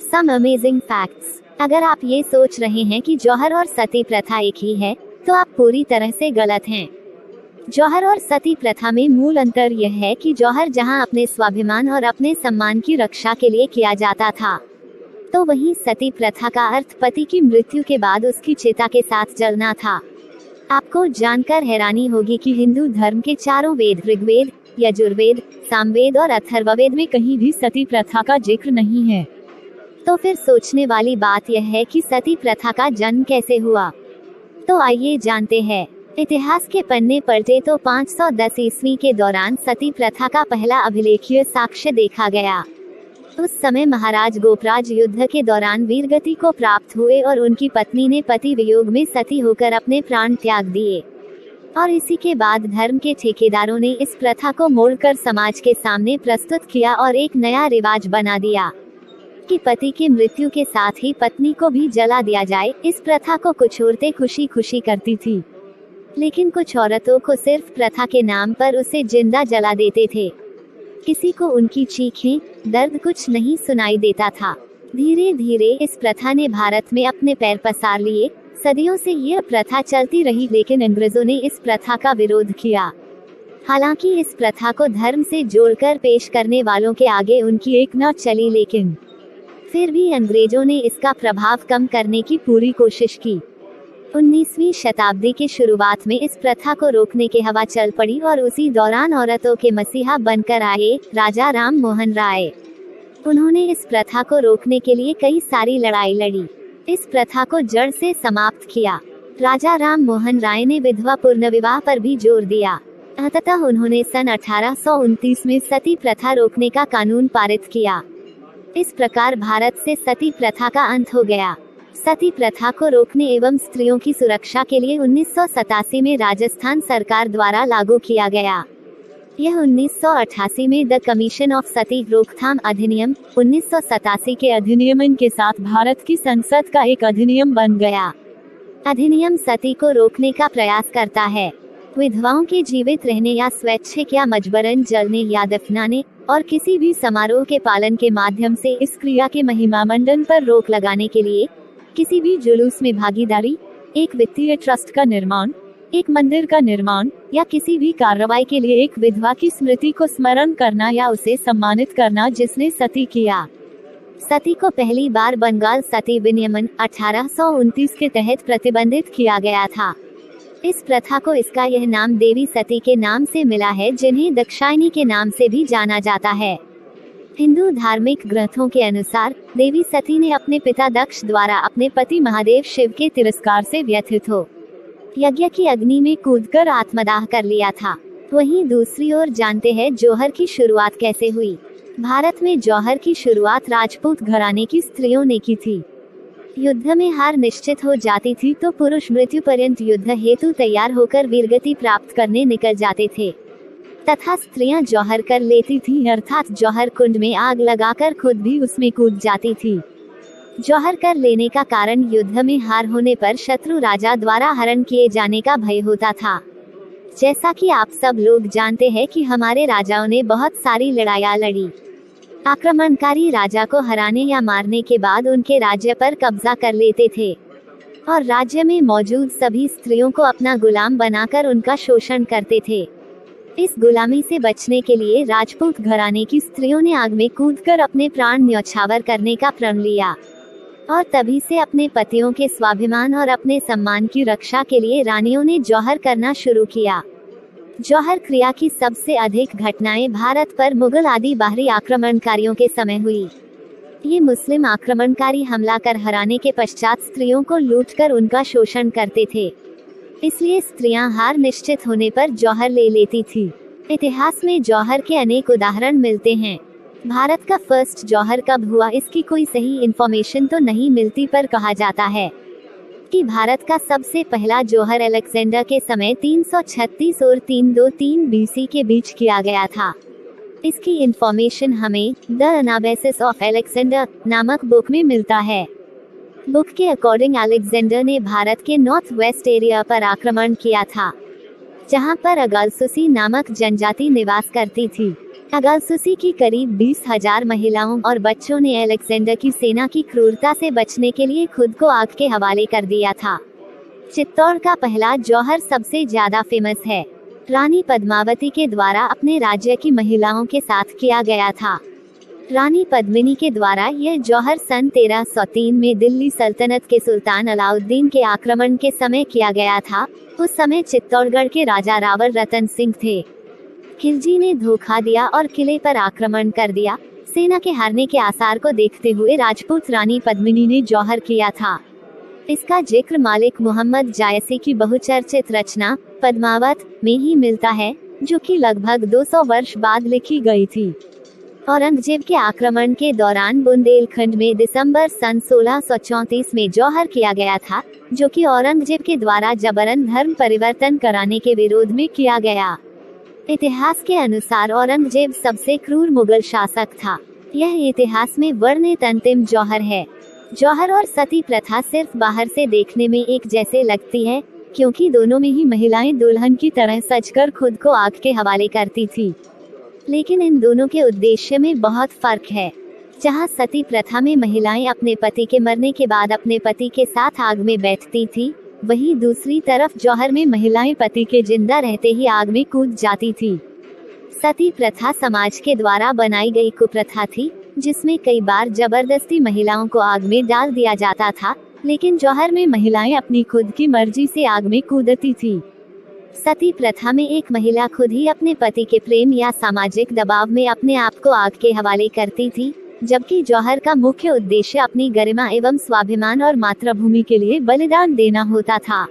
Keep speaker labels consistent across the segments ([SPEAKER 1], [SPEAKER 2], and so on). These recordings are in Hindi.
[SPEAKER 1] Some amazing facts. अगर आप ये सोच रहे हैं कि जौहर और सती प्रथा एक ही है, तो आप पूरी तरह से गलत हैं। जौहर और सती प्रथा में मूल अंतर यह है कि जौहर जहां अपने स्वाभिमान और अपने सम्मान की रक्षा के लिए किया जाता था, तो वहीं सती प्रथा का अर्थ पति की मृत्यु के बाद उसकी चिता के साथ जलना था। आपको जानकर हैरानी होगी कि हिंदू धर्म के चारों वेद, ऋग्वेद, यजुर्वेद, सामवेद और अथर्ववेद में कहीं भी सती प्रथा का जिक्र नहीं है। तो फिर सोचने वाली बात यह है कि सती प्रथा का जन्म कैसे हुआ। तो आइए जानते हैं। इतिहास के पन्ने पलटे तो 510 ईस्वी के दौरान सती प्रथा का पहला अभिलेखीय साक्ष्य देखा गया। उस समय महाराज गोपराज युद्ध के दौरान वीरगति को प्राप्त हुए और उनकी पत्नी ने पति वियोग में सती होकर अपने प्राण त्याग दिए। और इसी के बाद धर्म के ठेकेदारों ने इस प्रथा को मोड़कर समाज के सामने प्रस्तुत किया और एक नया रिवाज बना दिया कि पति की मृत्यु के साथ ही पत्नी को भी जला दिया जाए। इस प्रथा को कुछ औरतें खुशी खुशी करती थी, लेकिन कुछ औरतों को सिर्फ प्रथा के नाम पर उसे जिंदा जला देते थे। किसी को उनकी चीखें, दर्द कुछ नहीं सुनाई देता था। धीरे धीरे इस प्रथा ने भारत में अपने पैर पसार लिए। सदियों से यह प्रथा चलती रही, लेकिन अंग्रेजों ने इस प्रथा का विरोध किया। हालांकि इस प्रथा को धर्म से जोड़कर पेश करने वालों के आगे उनकी एक न चली, लेकिन फिर भी अंग्रेजों ने इसका प्रभाव कम करने की पूरी कोशिश की। 19वीं शताब्दी की शुरुआत में इस प्रथा को रोकने की हवा चल पड़ी और उसी दौरान औरतों के मसीहा बनकर आए राजा राम मोहन राय। उन्होंने इस प्रथा को रोकने के लिए कई सारी लड़ाई लड़ी, इस प्रथा को जड़ से समाप्त किया। राजा राम मोहन राय ने विधवा पुनर्विवाह पर भी जोर दिया। अंततः उन्होंने सन 1829 में सती प्रथा रोकने का कानून पारित किया। इस प्रकार भारत से सती प्रथा का अंत हो गया। सती प्रथा को रोकने एवं स्त्रियों की सुरक्षा के लिए 1987 में राजस्थान सरकार द्वारा लागू किया गया। यह 1988 में द कमीशन ऑफ सती रोकथाम अधिनियम 1987 के अधिनियम के साथ भारत की संसद का एक अधिनियम बन गया। अधिनियम सती को रोकने का प्रयास करता है। विधवाओं के जीवित रहने या स्वैच्छिक या मजबरन जलने या दफनाने और किसी भी समारोह के पालन के माध्यम से इस क्रिया के महिमामंडन पर रोक लगाने के लिए किसी भी जुलूस में भागीदारी, एक वित्तीय ट्रस्ट का निर्माण, एक मंदिर का निर्माण या किसी भी कार्रवाई के लिए एक विधवा की स्मृति को स्मरण करना या उसे सम्मानित करना जिसने सती किया। सती को पहली बार बंगाल सती विनियमन 1829 के तहत प्रतिबंधित किया गया था। इस प्रथा को इसका यह नाम देवी सती के नाम से मिला है, जिन्हें दक्षायनी के नाम से भी जाना जाता है। हिंदू धार्मिक ग्रंथों के अनुसार देवी सती ने अपने पिता दक्ष द्वारा अपने पति महादेव शिव के तिरस्कार से व्यथित हो यज्ञ की अग्नि में कूदकर आत्मदाह कर लिया था। वहीं दूसरी ओर जानते हैं जौहर की शुरुआत कैसे हुई। भारत में जौहर की शुरुआत राजपूत घराने की स्त्रियों ने की थी। युद्ध में हार निश्चित हो जाती थी तो पुरुष मृत्यु पर्यंत युद्ध हेतु तैयार होकर वीरगति प्राप्त करने निकल जाते थे तथा स्त्रियां जौहर कर लेती थी, अर्थात जौहर कुंड में आग लगाकर खुद भी उसमें कूद जाती थी। जौहर कर लेने का कारण युद्ध में हार होने पर शत्रु राजा द्वारा हरण किए जाने का भय होता था। जैसा कि आप सब लोग जानते हैं कि हमारे राजाओं ने बहुत सारी लड़ाइयाँ लड़ी। आक्रमणकारी राजा को हराने या मारने के बाद उनके राज्य पर कब्जा कर लेते थे और राज्य में मौजूद सभी स्त्रियों को अपना गुलाम बनाकर उनका शोषण करते थे। इस गुलामी से बचने के लिए राजपूत घराने की स्त्रियों ने आग में कूदकर अपने प्राण न्यौछावर करने का प्रण लिया और तभी से अपने पतियों के स्वाभिमान और अपने सम्मान की रक्षा के लिए रानियों ने जौहर करना शुरू किया। जौहर क्रिया की सबसे अधिक घटनाएं भारत पर मुगल आदि बाहरी आक्रमणकारियों के समय हुई। ये मुस्लिम आक्रमणकारी हमला कर हराने के पश्चात स्त्रियों को लूटकर उनका शोषण करते थे, इसलिए स्त्रियां हार निश्चित होने पर जौहर ले लेती थी। इतिहास में जौहर के अनेक उदाहरण मिलते हैं। भारत का फर्स्ट जौहर कब हुआ इसकी कोई सही इन्फॉर्मेशन तो नहीं मिलती, पर कहा जाता है कि भारत का सबसे पहला जौहर अलेक्जेंडर के समय 336 और 323 बीसी के बीच किया गया था। इसकी इन्फॉर्मेशन हमें द अनाबेसिस ऑफ अलेक्जेंडर नामक बुक में मिलता है। बुक के अकॉर्डिंग अलेक्जेंडर ने भारत के नॉर्थ वेस्ट एरिया पर आक्रमण किया था, जहां पर अगालसुसी नामक जनजाति निवास करती थी। अगासुसी की करीब 20,000 महिलाओं और बच्चों ने अलेक्जेंडर की सेना की क्रूरता से बचने के लिए खुद को आग के हवाले कर दिया था। चित्तौड़ का पहला जौहर सबसे ज्यादा फेमस है। रानी पद्मावती के द्वारा अपने राज्य की महिलाओं के साथ किया गया था। रानी पद्मिनी के द्वारा यह जौहर सन 1303 में दिल्ली सल्तनत के सुल्तान अलाउद्दीन के आक्रमण के समय किया गया था। उस समय चित्तौड़गढ़ के राजा रावल रतन सिंह थे। खिलजी ने धोखा दिया और किले पर आक्रमण कर दिया। सेना के हारने के आसार को देखते हुए राजपूत रानी पद्मिनी ने जौहर किया था। इसका जिक्र मालिक मोहम्मद जायसी की बहुचर्चित रचना पद्मावत में ही मिलता है, जो कि लगभग 200 वर्ष बाद लिखी गई थी। औरंगजेब के आक्रमण के दौरान बुंदेलखंड में दिसंबर सन 1634 में जौहर किया गया था, जो कि औरंगजेब के द्वारा जबरन धर्म परिवर्तन कराने के विरोध में किया गया। इतिहास के अनुसार औरंगजेब सबसे क्रूर मुगल शासक था। यह इतिहास में वर्णित अंतिम जौहर है। जौहर और सती प्रथा सिर्फ बाहर से देखने में एक जैसे लगती है, क्योंकि दोनों में ही महिलाएं दुल्हन की तरह सजकर खुद को आग के हवाले करती थी। लेकिन इन दोनों के उद्देश्य में बहुत फर्क है। जहां सती प्रथा में महिलाएं अपने पति के मरने के बाद अपने पति के साथ आग में बैठती थी, वहीं दूसरी तरफ जौहर में महिलाएं पति के जिंदा रहते ही आग में कूद जाती थी। सती प्रथा समाज के द्वारा बनाई गई कुप्रथा थी, जिसमें कई बार जबरदस्ती महिलाओं को आग में डाल दिया जाता था, लेकिन जौहर में महिलाएं अपनी खुद की मर्जी से आग में कूदती थी। सती प्रथा में एक महिला खुद ही अपने पति के प्रेम या सामाजिक दबाव में अपने आप को आग के हवाले करती थी, जबकि जौहर का मुख्य उद्देश्य अपनी गरिमा एवं स्वाभिमान और मातृभूमि के लिए बलिदान देना होता था।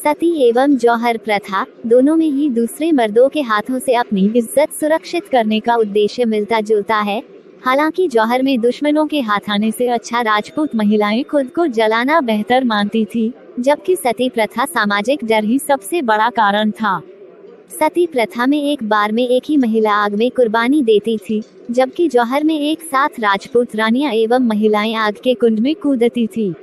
[SPEAKER 1] सती एवं जौहर प्रथा दोनों में ही दूसरे मर्दों के हाथों से अपनी इज्जत सुरक्षित करने का उद्देश्य मिलता जुलता है। हालांकि जौहर में दुश्मनों के हाथ आने से अच्छा राजपूत महिलाएं खुद को जलाना बेहतर मानती थी, जबकि सती प्रथा सामाजिक डर ही सबसे बड़ा कारण था। सती प्रथा में एक बार में एक ही महिला आग में कुर्बानी देती थी, जबकि जौहर में एक साथ राजपूत रानियां एवं महिलाएं आग के कुंड में कूदती थी।